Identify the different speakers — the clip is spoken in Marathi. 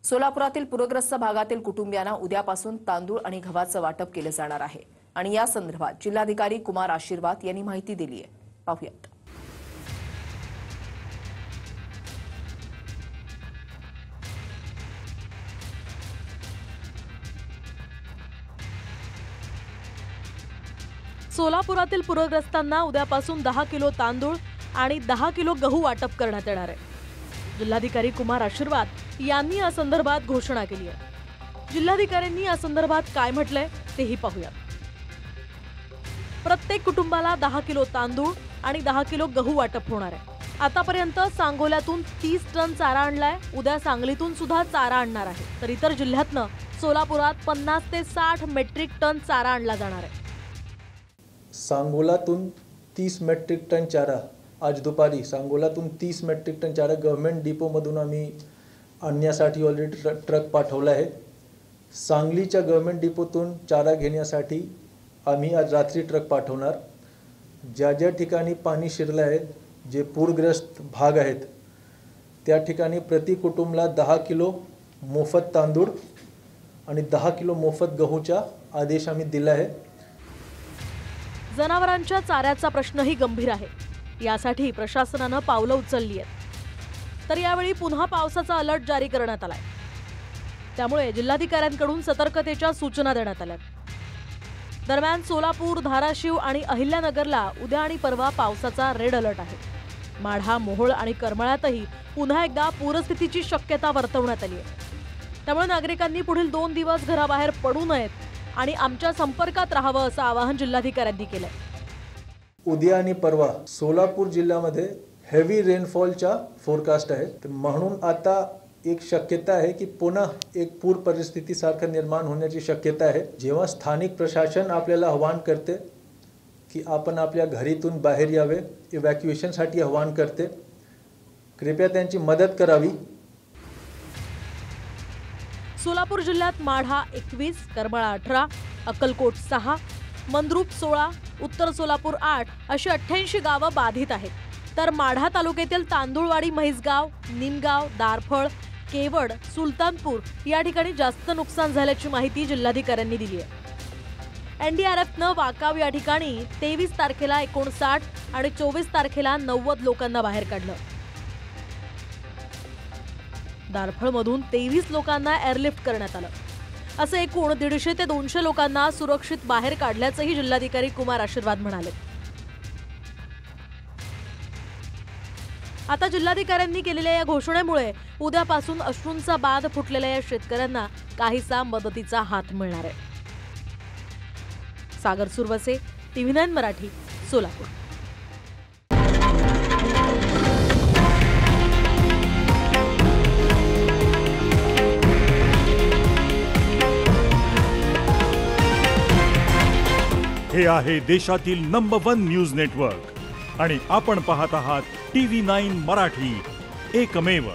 Speaker 1: सोलापुरातील पूरग्रस्त भागातील कुटुंबियांना उद्यापासून तांदूळ आणि गव्हाचं वाटप केलं जाणार आहे आणि या संदर्भात जिल्हाधिकारी कुमार आशीर्वाद यांनी माहिती दिली आहे। पाहूयात।
Speaker 2: सोलापुरातील पूरग्रस्तांना उद्यापासून 10 किलो तांदूळ आणि 10 किलो गहू वाटप करण्यात येणार आहे। जिल्हाधिकारी कुमार आशीर्वाद यांनी या संदर्भात घोषणा केली आहे। जिल्हाधिकाऱ्यांनी या संदर्भात काय म्हटलंय तेही पाहूया। प्रत्येक कुटुंबाला 10 किलो तांदूळ आणि 10 किलो गहू वाटप होणार आहे। आतापर्यंत सांगोल्यातून 30 टन चारा आणलाय। उद्या सांगलीतून सुद्धा चारा आणणार आहे। तर इतर जिल्ह्यातनं सोलापुरात 50 ते 60 मेट्रिक टन चारा आणला जाणार आहे।
Speaker 3: सांगोलातून 30 मेट्रिक टन चारा आज दुपारी सांगोलातून 30 मेट्रिक टन चारा गव्हर्नमेंट डिपोमधून आम्ही आणण्यासाठी ऑलरेडी ट्रक पाठवला आहे। सांगलीच्या गव्हर्नमेंट डिपोतून चारा घेण्यासाठी आम्ही आज रात्री ट्रक पाठवणार। ज्या ज्या ठिकाणी पाणी शिरले आहे, जे पूरग्रस्त भाग आहेत, त्या ठिकाणी प्रति कुटुंबाला 10 किलो मोफत तांदूळ आणि 10 किलो मोफत गहूचा आदेश आम्ही दिला आहे।
Speaker 2: जनावरांच्या चाऱ्याचा प्रश्नही गंभीर आहे। यासाठी प्रशासनाने पावलं उचलली आहेत। तर यावेळी पुन्हा पावसाचा अलर्ट जारी करण्यात आलाय। त्यामुळे जिल्हाधिकाऱ्यांकडून सतर्कतेच्या सूचना देण्यात आल्या। दरम्यान सोलापूर, धाराशिव आणि अहिल्यानगरला उद्या आणि परवा पावसाचा रेड अलर्ट आहे। माढा, मोहोळ आणि करमाळ्यातही पुन्हा एकदा पूरस्थितीची शक्यता वर्तवण्यात आली आहे। त्यामुळे नागरिकांनी पुढील 2 दिवस घराबाहेर पडू नयेत आणि आमच्या संपर्कात राहावं असं आवाहन जिल्हाधिकाऱ्यांनी केलंय।
Speaker 3: उद्या आणि परवा सोलापूर जिल्ह्यामध्ये हेवी रेनफॉलचा फोरकास्ट आहे। म्हणून आता एक शक्यता आहे की पुन्हा एक पूर परिस्थिती सारखं निर्माण होण्याची शक्यता आहे। जेव्हा स्थानिक प्रशासन आपल्याला आवाहन करते की आपण आपल्या घरातून बाहेर यावे, इव्हॅक्युएशनसाठी आवाहन करते, कृपया त्यांची मदत करावी।
Speaker 2: सोलापूर जिल्ह्यात माढा 21, करमाळा 18, अक्कलकोट 6, मंद्रुप 16, उत्तर सोलापूर 8 अशी 88 गावं बाधित आहेत। तर माढा तालुक्यातील तांदुळवाडी, म्हैसगाव, निमगाव, दारफळ, केवड, सुलतानपूर या ठिकाणी जास्त नुकसान झाल्याची माहिती जिल्हाधिकाऱ्यांनी दिली आहे। एनडीआरएफनं वाकाव या ठिकाणी 23 तारखेला 59 आणि 24 तारखेला 90 लोकांना बाहेर काढलं। दारफळमधून 23 लोकांना एअरलिफ्ट करण्यात आलं। असं एकूण 150 ते 200 लोकांना सुरक्षित बाहेर काढल्याचंही जिल्हाधिकारी कुमार आशीर्वाद म्हणाले। आता जिल्हाधिकाऱ्यांनी केलेल्या या घोषणेमुळे उद्यापासून अश्रूंचा बांध फुटलेल्या या शेतकऱ्यांना काहीसा मदतीचा हात मिळणार आहे। सागर सुरवसे, TV9 मराठी, सोलापूर।
Speaker 4: हे आहे देशातील नंबर 1 न्यूज नेटवर्क आणि आपण पाहत आहात TV9 मराठी, एकमेव।